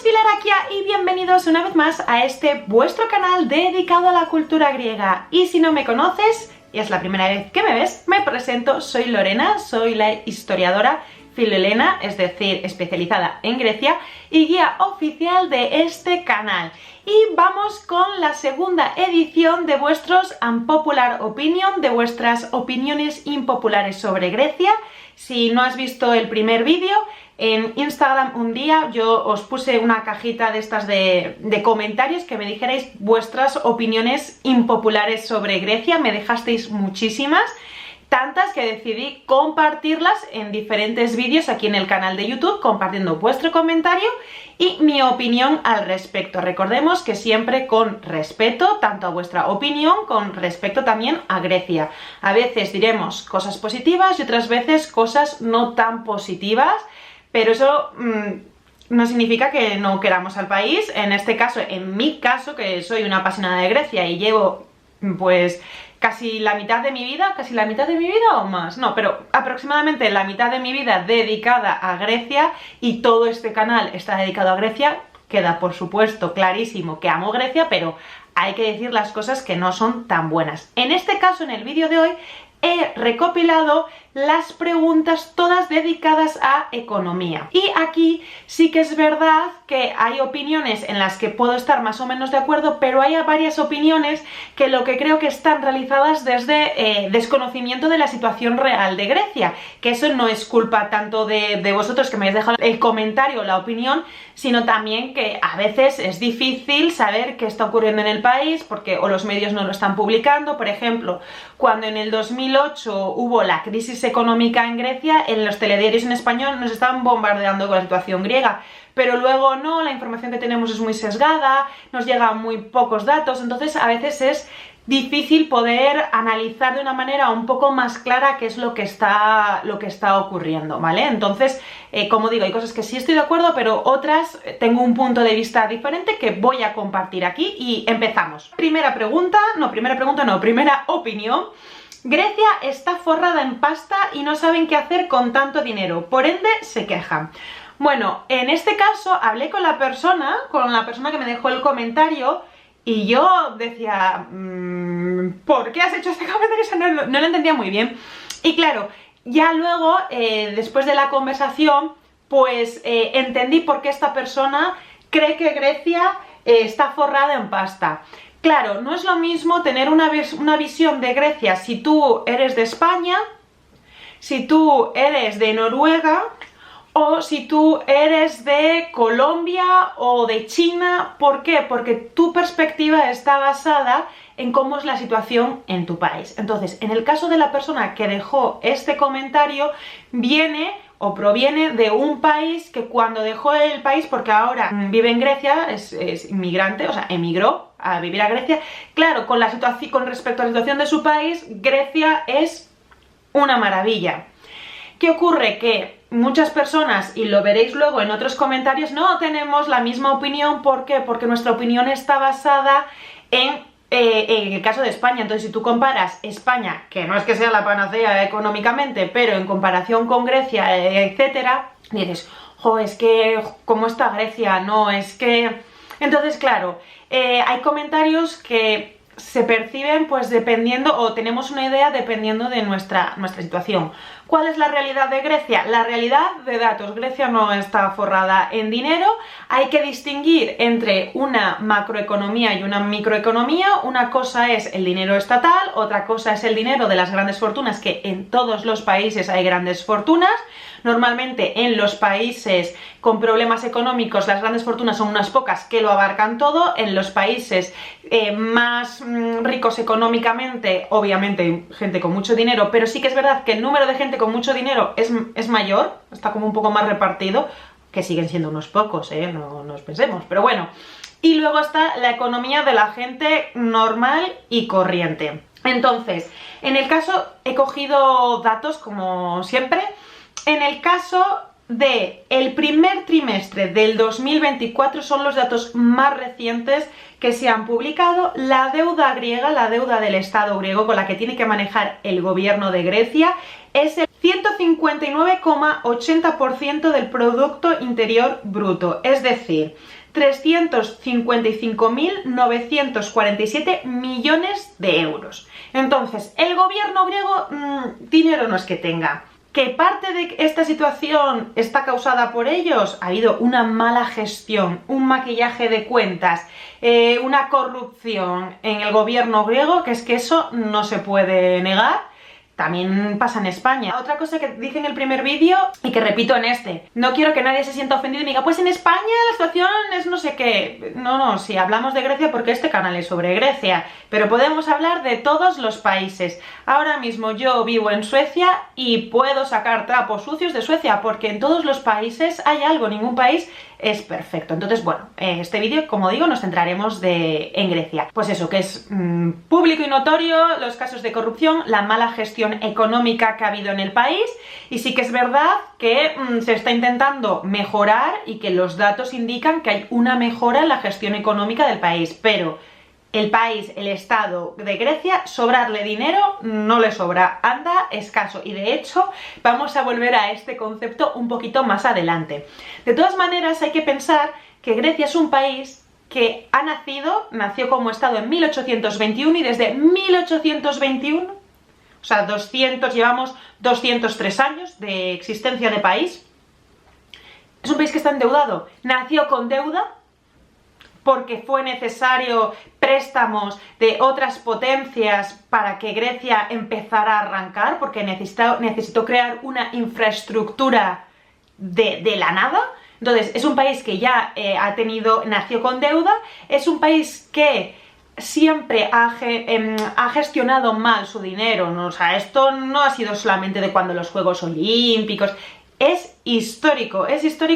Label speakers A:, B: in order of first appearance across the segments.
A: Filarakia y bienvenidos una vez más a este vuestro canal dedicado a la cultura griega. Y si no me conoces y es la primera vez que me ves, me presento, soy Lorena, soy la historiadora filhelena, es decir, especializada en Grecia y guía oficial de este canal. Y vamos con la segunda edición de vuestros Unpopular Opinion, de vuestras opiniones impopulares sobre Grecia. Si no has visto el primer vídeo, en Instagram un día yo os puse una cajita de estas de comentarios que me dijerais vuestras opiniones impopulares sobre Grecia. Me dejasteis muchísimas, tantas que decidí compartirlas en diferentes vídeos aquí en el canal de YouTube, compartiendo vuestro comentario y mi opinión al respecto. Recordemos que siempre con respeto, tanto a vuestra opinión, con respecto también a Grecia. A veces diremos cosas positivas y otras veces cosas no tan positivas, pero eso no significa que no queramos al país. En este caso, en mi caso, que soy una apasionada de Grecia y llevo pues casi la mitad de mi vida, o más, no, pero aproximadamente la mitad de mi vida dedicada a Grecia, y todo este canal está dedicado a Grecia. Queda por supuesto clarísimo que amo Grecia, pero hay que decir las cosas que no son tan buenas. En este caso, en el vídeo de hoy, he recopilado las preguntas todas dedicadas a economía. Y aquí sí que es verdad que hay opiniones en las que puedo estar más o menos de acuerdo, pero hay varias opiniones que lo que creo que están realizadas desde desconocimiento de la situación real de Grecia, que eso no es culpa tanto de vosotros que me habéis dejado el comentario o la opinión, sino también que a veces es difícil saber qué está ocurriendo en el país porque o los medios no lo están publicando. Por ejemplo, cuando en el 2008 hubo la crisis económica en Grecia, en los telediarios en español nos estaban bombardeando con la situación griega, pero luego no, la información que tenemos es muy sesgada, nos llegan muy pocos datos, entonces a veces es difícil poder analizar de una manera un poco más clara qué es lo que está ocurriendo, ¿vale? Entonces, como digo, hay cosas que sí estoy de acuerdo, pero otras tengo un punto de vista diferente que voy a compartir aquí y empezamos. Primera opinión. Grecia está forrada en pasta y no saben qué hacer con tanto dinero, por ende se quejan. Bueno, en este caso hablé con la persona que me dejó el comentario y yo decía, ¿por qué has hecho este comentario? O sea, no lo entendía muy bien. Y claro, ya luego, después de la conversación, pues entendí por qué esta persona cree que Grecia está forrada en pasta. Claro, no es lo mismo tener una visión de Grecia si tú eres de España, si tú eres de Noruega o si tú eres de Colombia o de China. ¿Por qué? Porque tu perspectiva está basada en cómo es la situación en tu país. Entonces, en el caso de la persona que dejó este comentario, viene o proviene de un país que cuando dejó el país, porque ahora vive en Grecia, es inmigrante, o sea, emigró a vivir a Grecia. Claro, con respecto a la situación de su país, Grecia es una maravilla. ¿Qué ocurre? Que muchas personas, y lo veréis luego en otros comentarios, no tenemos la misma opinión. ¿Por qué? Porque nuestra opinión está basada en el caso de España. Entonces, si tú comparas España, que no es que sea la panacea económicamente, pero en comparación con Grecia, etcétera, dices, jo, es que, ¿cómo está Grecia? No, es que... Entonces, claro, hay comentarios que se perciben pues dependiendo, o tenemos una idea dependiendo de nuestra situación. ¿Cuál es la realidad de Grecia? La realidad de datos. Grecia no está forrada en dinero. Hay que distinguir entre una macroeconomía y una microeconomía. Una cosa es el dinero estatal, otra cosa es el dinero de las grandes fortunas, que en todos los países hay grandes fortunas. Normalmente en los países con problemas económicos las grandes fortunas son unas pocas que lo abarcan todo. En los países más ricos económicamente, obviamente hay gente con mucho dinero, pero sí que es verdad que el número de gente con mucho dinero es mayor, está como un poco más repartido, que siguen siendo unos pocos, no nos pensemos, pero bueno. Y luego está la economía de la gente normal y corriente. Entonces, en el caso, he cogido datos como siempre. En el caso del primer trimestre del 2024 son los datos más recientes que se han publicado. La deuda griega, la deuda del Estado griego con la que tiene que manejar el gobierno de Grecia, es el 159,80% del Producto Interior Bruto. Es decir, 355.947 millones de euros. Entonces, el gobierno griego, dinero no es que tenga. ¿Que parte de esta situación está causada por ellos? Ha habido una mala gestión, un maquillaje de cuentas, una corrupción en el gobierno griego, que es que eso no se puede negar. También pasa en España. Otra cosa que dije en el primer vídeo y que repito en este, no quiero que nadie se sienta ofendido y me diga, pues en España la situación es no sé qué. No, sí, hablamos de Grecia porque este canal es sobre Grecia, pero podemos hablar de todos los países. Ahora mismo yo vivo en Suecia y puedo sacar trapos sucios de Suecia porque en todos los países hay algo, ningún país es perfecto. Entonces, bueno, este vídeo, como digo, nos centraremos en Grecia. Pues eso, que es público y notorio los casos de corrupción, la mala gestión económica que ha habido en el país, y sí que es verdad que se está intentando mejorar y que los datos indican que hay una mejora en la gestión económica del país, pero el país, el Estado de Grecia, sobrarle dinero no le sobra, anda escaso, y de hecho vamos a volver a este concepto un poquito más adelante. De todas maneras, hay que pensar que Grecia es un país que nació como Estado en 1821 y desde 1821, o sea, llevamos 203 años de existencia de país. Es un país que está endeudado, nació con deuda, porque fue necesario préstamos de otras potencias para que Grecia empezara a arrancar, porque necesitó crear una infraestructura de la nada. Entonces, es un país que ya nació con deuda, es un país que siempre ha gestionado mal su dinero, ¿no? O sea, esto no ha sido solamente de cuando los Juegos Olímpicos. Es histórico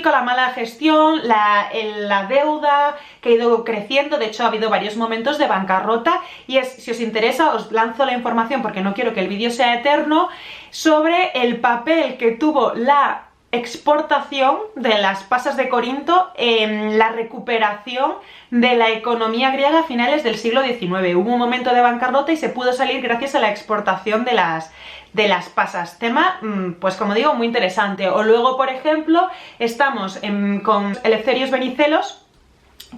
A: la mala gestión, la deuda que ha ido creciendo. De hecho, ha habido varios momentos de bancarrota y si os interesa, os lanzo la información porque no quiero que el vídeo sea eterno, sobre el papel que tuvo la exportación de las pasas de Corinto en la recuperación de la economía griega a finales del siglo XIX. Hubo un momento de bancarrota y se pudo salir gracias a la exportación de las pasas. Tema, pues como digo, muy interesante. O luego, por ejemplo, estamos con Eleftherios Venizelos,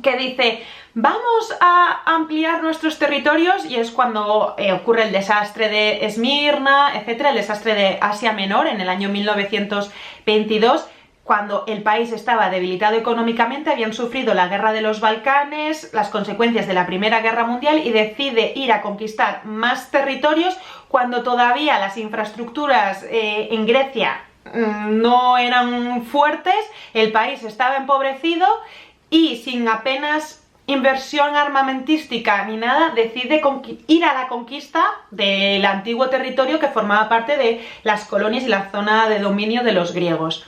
A: que dice, vamos a ampliar nuestros territorios, y es cuando ocurre el desastre de Esmirna, etcétera, el desastre de Asia Menor en el año 1922, cuando el país estaba debilitado económicamente, habían sufrido la guerra de los Balcanes, las consecuencias de la Primera Guerra Mundial, y decide ir a conquistar más territorios cuando todavía las infraestructuras en Grecia no eran fuertes, el país estaba empobrecido y sin apenas inversión armamentística ni nada, decide ir a la conquista del antiguo territorio que formaba parte de las colonias y la zona de dominio de los griegos.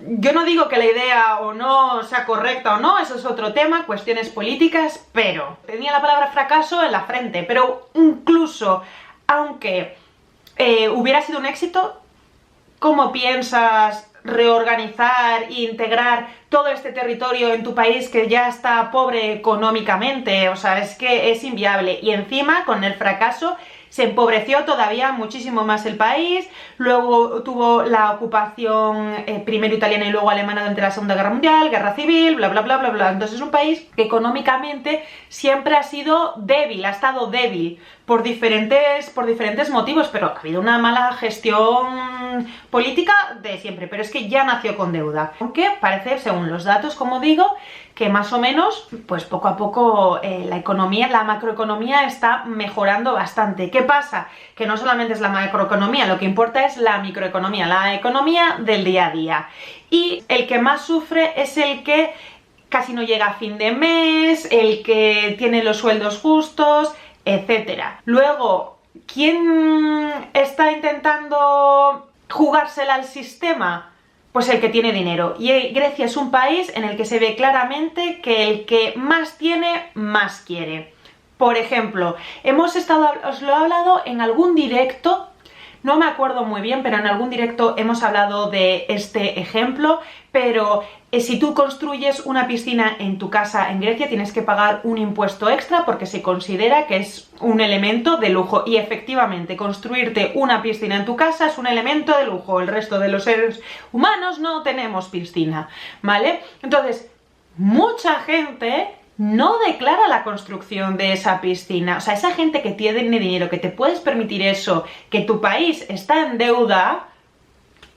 A: Yo no digo que la idea o no sea correcta o no, eso es otro tema, cuestiones políticas, pero tenía la palabra fracaso en la frente. Pero incluso aunque hubiera sido un éxito, ¿cómo piensas reorganizar e integrar todo este territorio en tu país que ya está pobre económicamente? O sea, es que es inviable. Y encima, con el fracaso, se empobreció todavía muchísimo más el país. Luego tuvo la ocupación primero italiana y luego alemana durante la Segunda Guerra Mundial, guerra civil, bla bla bla bla bla. Entonces es un país que económicamente siempre ha sido débil, ha estado débil por diferentes motivos, pero ha habido una mala gestión política de siempre, pero es que ya nació con deuda. Aunque parece, según los datos, como digo, que más o menos, pues poco a poco la macroeconomía está mejorando bastante. ¿Qué pasa? Que no solamente es la macroeconomía, lo que importa es la microeconomía, la economía del día a día. Y el que más sufre es el que casi no llega a fin de mes, el que tiene los sueldos justos, etcétera. Luego, ¿quién está intentando jugársela al sistema? Pues el que tiene dinero. Y Grecia es un país en el que se ve claramente que el que más tiene, más quiere. Por ejemplo, os lo he hablado en algún directo, no me acuerdo muy bien, pero en algún directo hemos hablado de este ejemplo, pero si tú construyes una piscina en tu casa en Grecia tienes que pagar un impuesto extra porque se considera que es un elemento de lujo. Y efectivamente, construirte una piscina en tu casa es un elemento de lujo. El resto de los seres humanos no tenemos piscina, ¿vale? Entonces, mucha gente no declara la construcción de esa piscina. O sea, esa gente que tiene dinero, que te puedes permitir eso, que tu país está en deuda,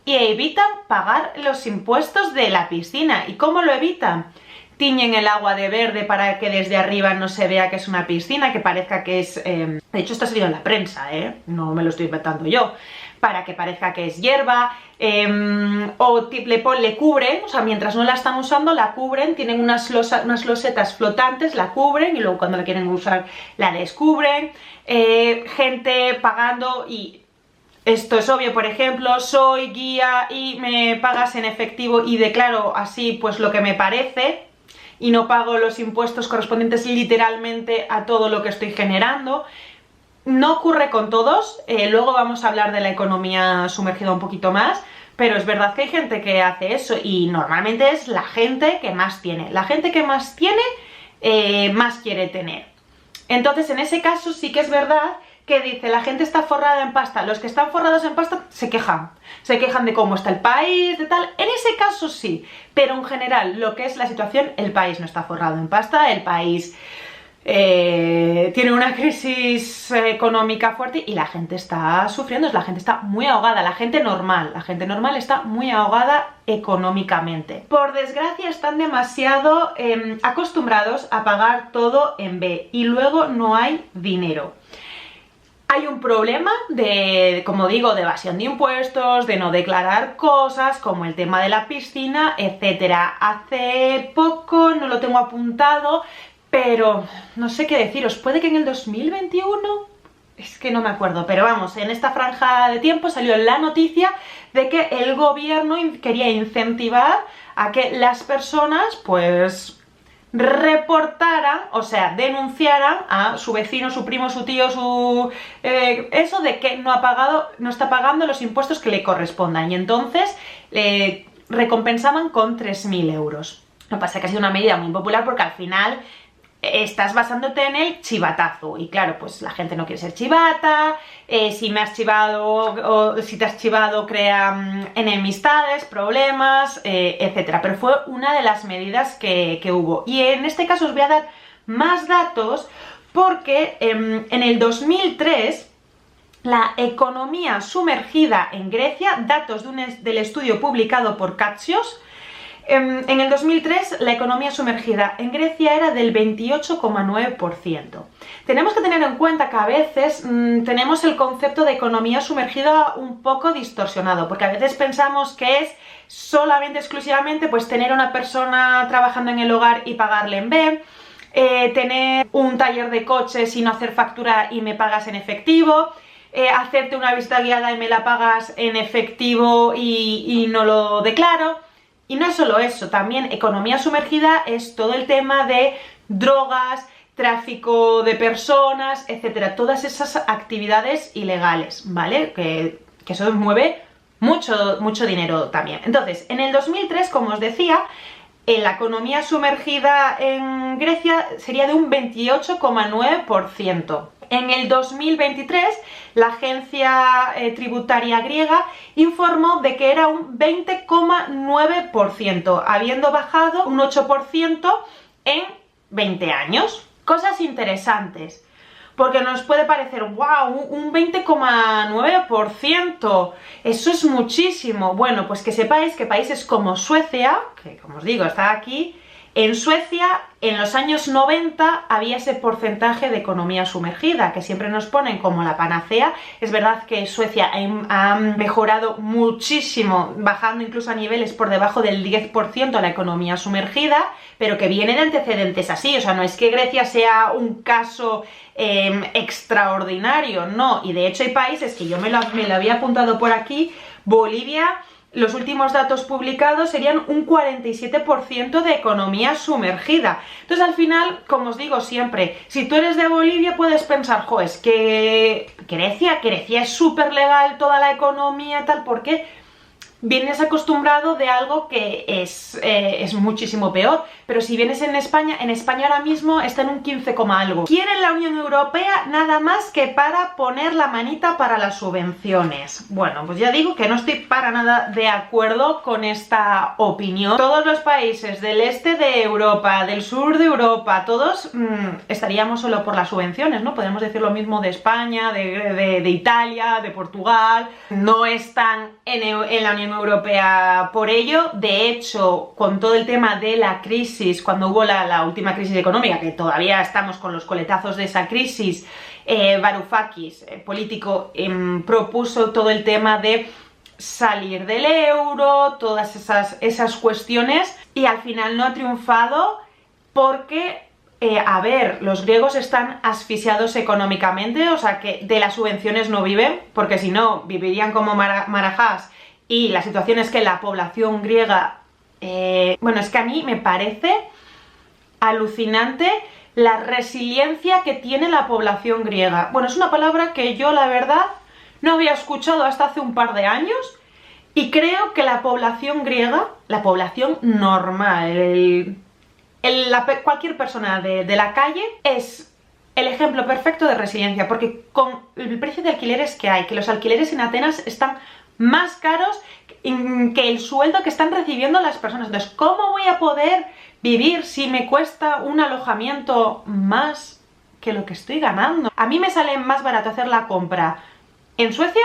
A: y evitan pagar los impuestos de la piscina. ¿Y cómo lo evitan? Tiñen el agua de verde para que desde arriba no se vea que es una piscina, que parezca que es... De hecho, esto ha salido en la prensa, no me lo estoy inventando yo. Para que parezca que es hierba, o le cubren, o sea, mientras no la están usando, la cubren, tienen unas losetas flotantes, la cubren, y luego cuando la quieren usar, la descubren. Gente pagando, y esto es obvio, por ejemplo, soy guía y me pagas en efectivo y declaro así pues lo que me parece, y no pago los impuestos correspondientes literalmente a todo lo que estoy generando. No ocurre con todos, luego vamos a hablar de la economía sumergida un poquito más, pero es verdad que hay gente que hace eso, y normalmente es la gente que más tiene. La gente que más tiene, más quiere tener. Entonces, en ese caso sí que es verdad que dice, la gente está forrada en pasta. Los que están forrados en pasta se quejan de cómo está el país, de tal. En ese caso sí, pero en general, lo que es la situación, el país no está forrado en pasta, el país tiene una crisis económica fuerte y la gente está sufriendo, la gente está muy ahogada, la gente normal está muy ahogada económicamente. Por desgracia están demasiado acostumbrados a pagar todo en B, y luego no hay dinero. Hay un problema de, como digo, de evasión de impuestos, de no declarar cosas, como el tema de la piscina, etcétera. Hace poco, no lo tengo apuntado, pero no sé qué deciros, puede que en el 2021, es que no me acuerdo, pero vamos, en esta franja de tiempo salió la noticia de que el gobierno quería incentivar a que las personas, pues, reportaran, o sea, denunciaran a su vecino, su primo, su tío, eso de que no está pagando los impuestos que le correspondan, y entonces recompensaban con 3.000 euros. Lo que pasa es que ha sido una medida muy popular porque al final estás basándote en el chivatazo, y claro, pues la gente no quiere ser chivata, si me has chivado o si te has chivado crea enemistades, problemas, etcétera. Pero fue una de las medidas que hubo, y en este caso os voy a dar más datos porque en el 2003 la economía sumergida en Grecia, datos del estudio publicado por Katsios, en el 2003 la economía sumergida en Grecia era del 28,9%. Tenemos que tener en cuenta que a veces tenemos el concepto de economía sumergida un poco distorsionado, porque a veces pensamos que es solamente, exclusivamente, pues tener una persona trabajando en el hogar y pagarle en B, tener un taller de coches y no hacer factura y me pagas en efectivo, hacerte una visita guiada y me la pagas en efectivo y no lo declaro. Y no es solo eso, también economía sumergida es todo el tema de drogas, tráfico de personas, etcétera, todas esas actividades ilegales, ¿vale? Que eso mueve mucho dinero también. Entonces, en el 2003, como os decía, la economía sumergida en Grecia sería de un 28,9%. En el 2023, la agencia tributaria griega informó de que era un 20,9%, habiendo bajado un 8% en 20 años. Cosas interesantes, porque nos puede parecer, wow, un 20,9%, eso es muchísimo. Bueno, pues que sepáis que países como Suecia, que como os digo, está aquí, en Suecia, en los años 90 había ese porcentaje de economía sumergida, que siempre nos ponen como la panacea. Es verdad que Suecia ha mejorado muchísimo, bajando incluso a niveles por debajo del 10% la economía sumergida, pero que viene de antecedentes así. O sea, no es que Grecia sea un caso extraordinario, no. Y de hecho hay países que yo me lo había apuntado por aquí. Bolivia, los últimos datos publicados serían un 47% de economía sumergida. Entonces, al final, como os digo siempre, si tú eres de Bolivia puedes pensar, jo, es que Grecia es súper legal toda la economía, tal, ¿por qué? vienes acostumbrado de algo que es muchísimo peor. Pero si vienes en España ahora mismo está en un 15, algo. Quieren la Unión Europea nada más que para poner la manita para las subvenciones. Bueno, pues ya digo que no estoy para nada de acuerdo con esta opinión. Todos los países del este de Europa, del sur de Europa, todos estaríamos solo por las subvenciones, ¿no? Podemos decir lo mismo de España, de Italia, de Portugal. No están en la Unión Europea por ello. De hecho, con todo el tema de la crisis, cuando hubo la última crisis económica, que todavía estamos con los coletazos de esa crisis, Varoufakis, político, propuso todo el tema de salir del euro, todas esas cuestiones, y al final no ha triunfado porque, a ver, los griegos están asfixiados económicamente, o sea que de las subvenciones no viven, porque si no, vivirían como marajás, y la situación es que la población griega, bueno, es que a mí me parece alucinante la resiliencia que tiene la población griega. Bueno, es una palabra que yo, la verdad, no había escuchado hasta hace un par de años, y creo que la población griega, la población normal, cualquier persona de la calle, es el ejemplo perfecto de resiliencia, porque con el precio de alquileres que hay, que los alquileres en Atenas están más caros que el sueldo que están recibiendo las personas. Entonces, ¿cómo voy a poder vivir si me cuesta un alojamiento más que lo que estoy ganando? A mí me sale más barato hacer la compra en Suecia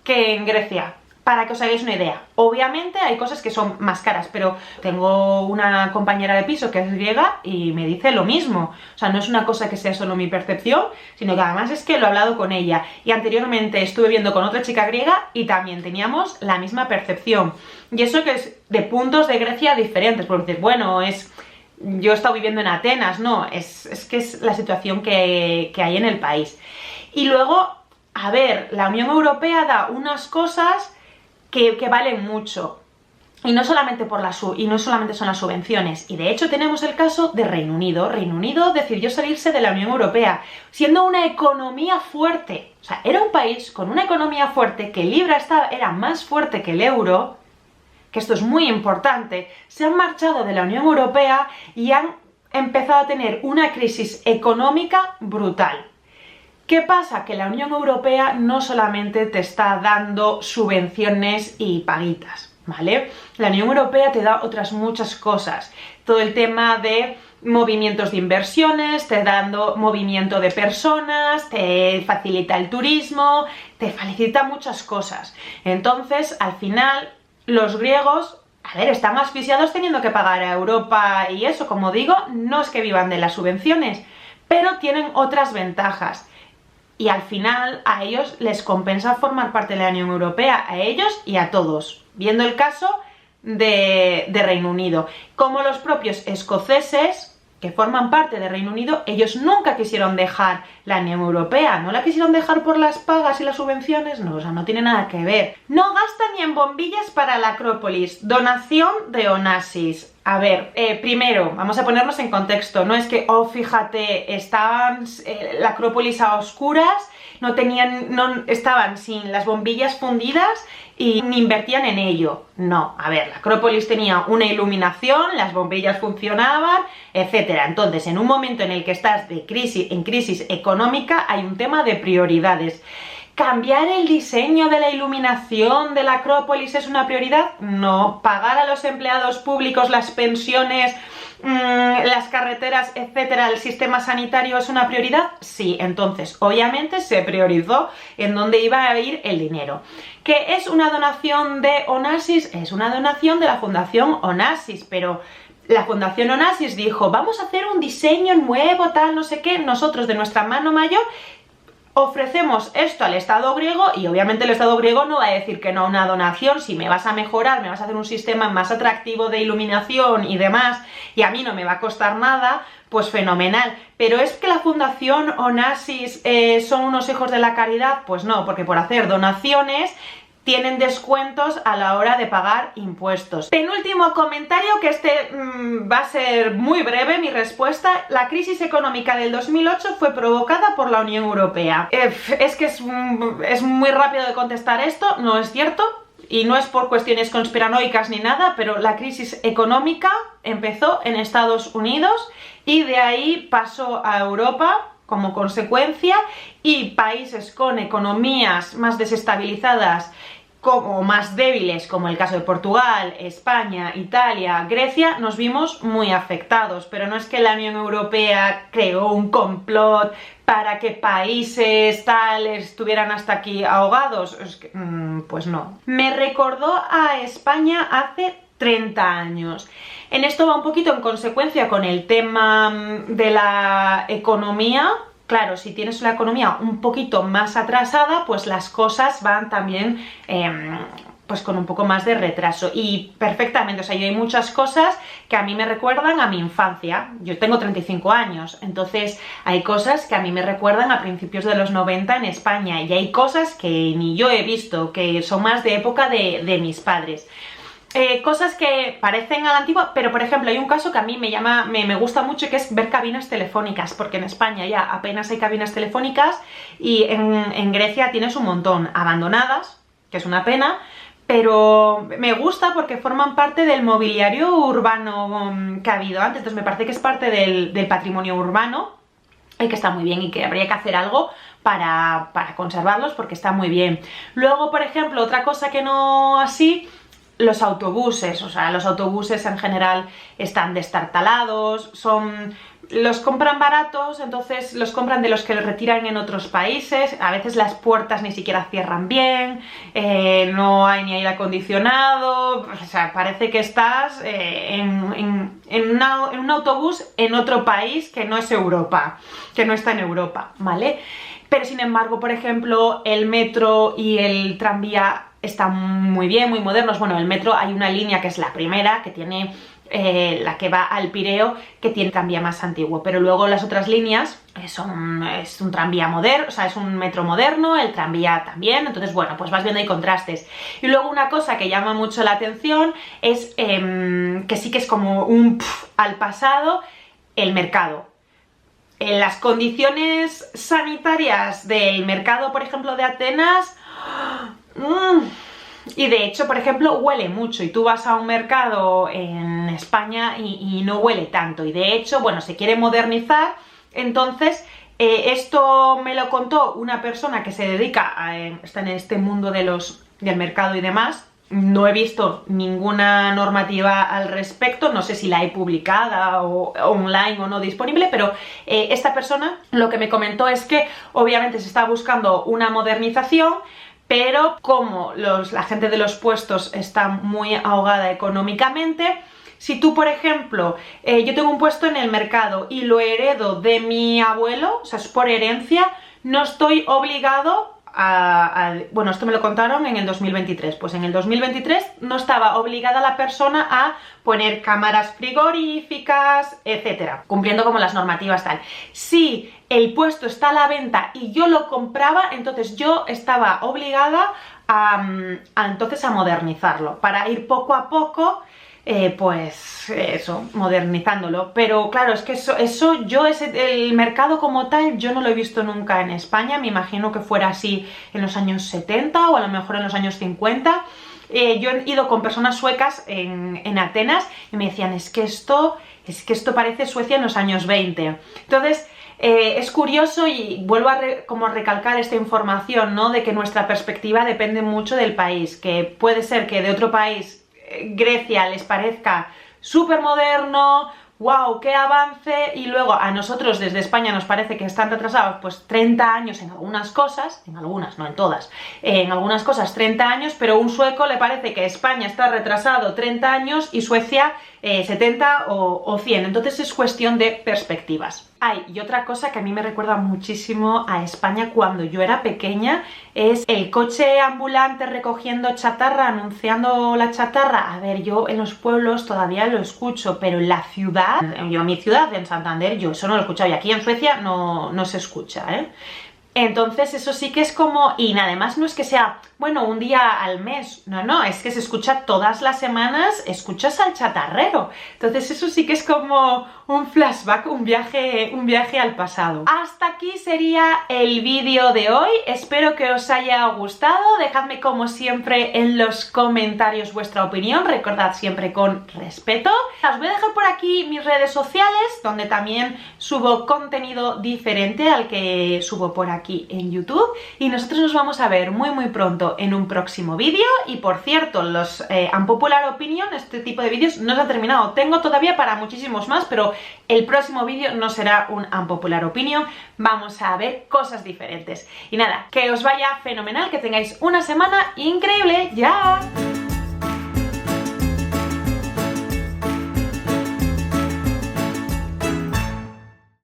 A: que en Grecia, para que os hagáis una idea. Obviamente hay cosas que son más caras, pero tengo una compañera de piso que es griega y me dice lo mismo. O sea, no es una cosa que sea solo mi percepción, sino que además es que lo he hablado con ella. Y anteriormente estuve viendo con otra chica griega y también teníamos la misma percepción. Y eso que es de puntos de Grecia diferentes, porque dices, bueno, yo he estado viviendo en Atenas, no, es que es la situación que hay en el país. Y luego, a ver, la Unión Europea da unas cosas que valen mucho, y no solamente son las subvenciones. Y de hecho tenemos el caso de Reino Unido. Reino Unido decidió salirse de la Unión Europea, siendo una economía fuerte. O sea, era un país con una economía fuerte, que el libra era más fuerte que el euro, que esto es muy importante. Se han marchado de la Unión Europea y han empezado a tener una crisis económica brutal. ¿Qué pasa? Que la Unión Europea no solamente te está dando subvenciones y paguitas, ¿vale? La Unión Europea te da otras muchas cosas. Todo el tema de movimientos de inversiones, te dando movimiento de personas, te facilita el turismo, te facilita muchas cosas. Entonces, al final, los griegos, a ver, están asfixiados teniendo que pagar a Europa y eso, como digo, no es que vivan de las subvenciones, pero tienen otras ventajas. Y al final a ellos les compensa formar parte de la Unión Europea, a ellos y a todos, viendo el caso de Reino Unido. Como los propios escoceses, que forman parte de Reino Unido, ellos nunca quisieron dejar la Unión Europea. ¿No la quisieron dejar por las pagas y las subvenciones? No, o sea, no tiene nada que ver. No gastan ni en bombillas para la Acrópolis. Donación de Onassis. A ver, primero, vamos a ponernos en contexto. No es que, oh, fíjate, estaban la Acrópolis a oscuras, estaban sin las bombillas fundidas y ni invertían en ello. No, a ver, la Acrópolis tenía una iluminación, las bombillas funcionaban, etcétera. Entonces, en un momento en el que estás en crisis económica, hay un tema de prioridades. ¿Cambiar el diseño de la iluminación de la Acrópolis es una prioridad? No. ¿Pagar a los empleados públicos las pensiones, las carreteras, etcétera, el sistema sanitario es una prioridad? Sí. Entonces, obviamente se priorizó en dónde iba a ir el dinero. ¿Qué es una donación de Onassis? Es una donación de la Fundación Onassis, pero la Fundación Onassis dijo, vamos a hacer un diseño nuevo, tal, no sé qué. Nosotros, de nuestra mano mayor, ofrecemos esto al Estado griego, y obviamente el Estado griego no va a decir que no a una donación. Si me vas a mejorar, me vas a hacer un sistema más atractivo de iluminación y demás, y a mí no me va a costar nada, pues fenomenal. Pero ¿es que la Fundación Onassis son unos hijos de la caridad? Pues no, porque por hacer donaciones tienen descuentos a la hora de pagar impuestos. Penúltimo comentario, que va a ser muy breve mi respuesta. La crisis económica del 2008 fue provocada por la Unión Europea. Es que es muy rápido de contestar esto, no es cierto. y no es por cuestiones conspiranoicas ni nada, pero la crisis económica empezó en Estados Unidos y de ahí pasó a Europa como consecuencia, y países con economías más desestabilizadas o más débiles, como el caso de Portugal, España, Italia, Grecia, nos vimos muy afectados. Pero no es que la Unión Europea creó un complot para que países tales estuvieran hasta aquí ahogados. Es que, pues no. Me recordó a España hace 30 años. En esto va un poquito en consecuencia con el tema de la economía. Claro, si tienes una economía un poquito más atrasada, pues las cosas van también pues con un poco más de retraso. Y perfectamente, o sea, yo hay muchas cosas que a mí me recuerdan a mi infancia. Yo tengo 35 años, entonces hay cosas que a mí me recuerdan a principios de los 90 en España, y hay cosas que ni yo he visto, que son más de época de mis padres. Cosas que parecen a la antigua, pero por ejemplo hay un caso que a mí me gusta mucho, que es ver cabinas telefónicas, porque en España ya apenas hay cabinas telefónicas, y en Grecia tienes un montón abandonadas, que es una pena, pero me gusta porque forman parte del mobiliario urbano que ha habido antes. Entonces me parece que es parte del patrimonio urbano, y que está muy bien, y que habría que hacer algo para conservarlos, porque está muy bien. Luego, por ejemplo, otra cosa que no así, los autobuses. O sea, los autobuses en general están destartalados, los compran baratos, entonces los compran de los que los retiran en otros países. A veces las puertas ni siquiera cierran bien, no hay ni aire acondicionado. O sea, parece que estás en un autobús en otro país que no es Europa, que no está en Europa, ¿vale? Pero sin embargo, por ejemplo, el metro y el tranvía están muy bien, muy modernos. Bueno, el metro hay una línea que es la primera, que tiene la que va al Pireo, que tiene tranvía más antiguo, pero luego las otras líneas es un tranvía moderno, o sea, es un metro moderno, el tranvía también. Entonces, bueno, pues vas viendo ahí contrastes. Y luego una cosa que llama mucho la atención es que sí que es como un al pasado, el mercado. Las condiciones sanitarias del mercado, por ejemplo, de Atenas, y de hecho, por ejemplo, huele mucho, y tú vas a un mercado en España y no huele tanto, y de hecho, bueno, se quiere modernizar. Entonces esto me lo contó una persona que se dedica está en este mundo del mercado y demás. No he visto ninguna normativa al respecto, no sé si la hay publicada o online o no disponible, pero esta persona lo que me comentó es que obviamente se está buscando una modernización, pero como la gente de los puestos está muy ahogada económicamente, si tú, por ejemplo, yo tengo un puesto en el mercado y lo heredo de mi abuelo, o sea, es por herencia, no estoy obligado bueno, esto me lo contaron en el 2023, pues en el 2023 no estaba obligada la persona a poner cámaras frigoríficas, etcétera, cumpliendo como las normativas tal. Si el puesto está a la venta y yo lo compraba, entonces yo estaba obligada entonces a modernizarlo, para ir poco a poco pues eso, modernizándolo. Pero claro, es que el mercado como tal yo no lo he visto nunca en España. Me imagino que fuera así en los años 70 o a lo mejor en los años 50. Yo he ido con personas suecas en Atenas y me decían, es que esto parece Suecia en los años 20. Entonces es curioso, y vuelvo a como recalcar esta información, ¿no? De que nuestra perspectiva depende mucho del país, que puede ser que de otro país, Grecia, les parezca súper moderno, wow, qué avance, y luego a nosotros desde España nos parece que están retrasados pues 30 años en algunas cosas, en algunas, no en todas, en algunas cosas 30 años, pero a un sueco le parece que España está retrasado 30 años y Suecia 70 o 100, entonces es cuestión de perspectivas. Y otra cosa que a mí me recuerda muchísimo a España cuando yo era pequeña es el coche ambulante recogiendo chatarra, anunciando la chatarra. A ver, yo en los pueblos todavía lo escucho, pero en la ciudad, yo en mi ciudad, en Santander, yo eso no lo he escuchado, y aquí en Suecia no se escucha, ¿eh? Entonces eso sí que es como, y además no es que sea, bueno, un día al mes, no, es que se escucha todas las semanas, escuchas al chatarrero. Entonces eso sí que es como un flashback, un viaje al pasado. Hasta aquí sería el vídeo de hoy, espero que os haya gustado, dejadme como siempre en los comentarios vuestra opinión, recordad siempre con respeto. Os voy a dejar por aquí mis redes sociales, donde también subo contenido diferente al que subo por aquí en YouTube, y nosotros nos vamos a ver muy pronto en un próximo vídeo. Y por cierto, los Unpopular Opinion, este tipo de vídeos no se ha terminado, tengo todavía para muchísimos más, pero el próximo vídeo no será un Unpopular Opinion, vamos a ver cosas diferentes. Y nada, que os vaya fenomenal, que tengáis una semana increíble. ¡Ya!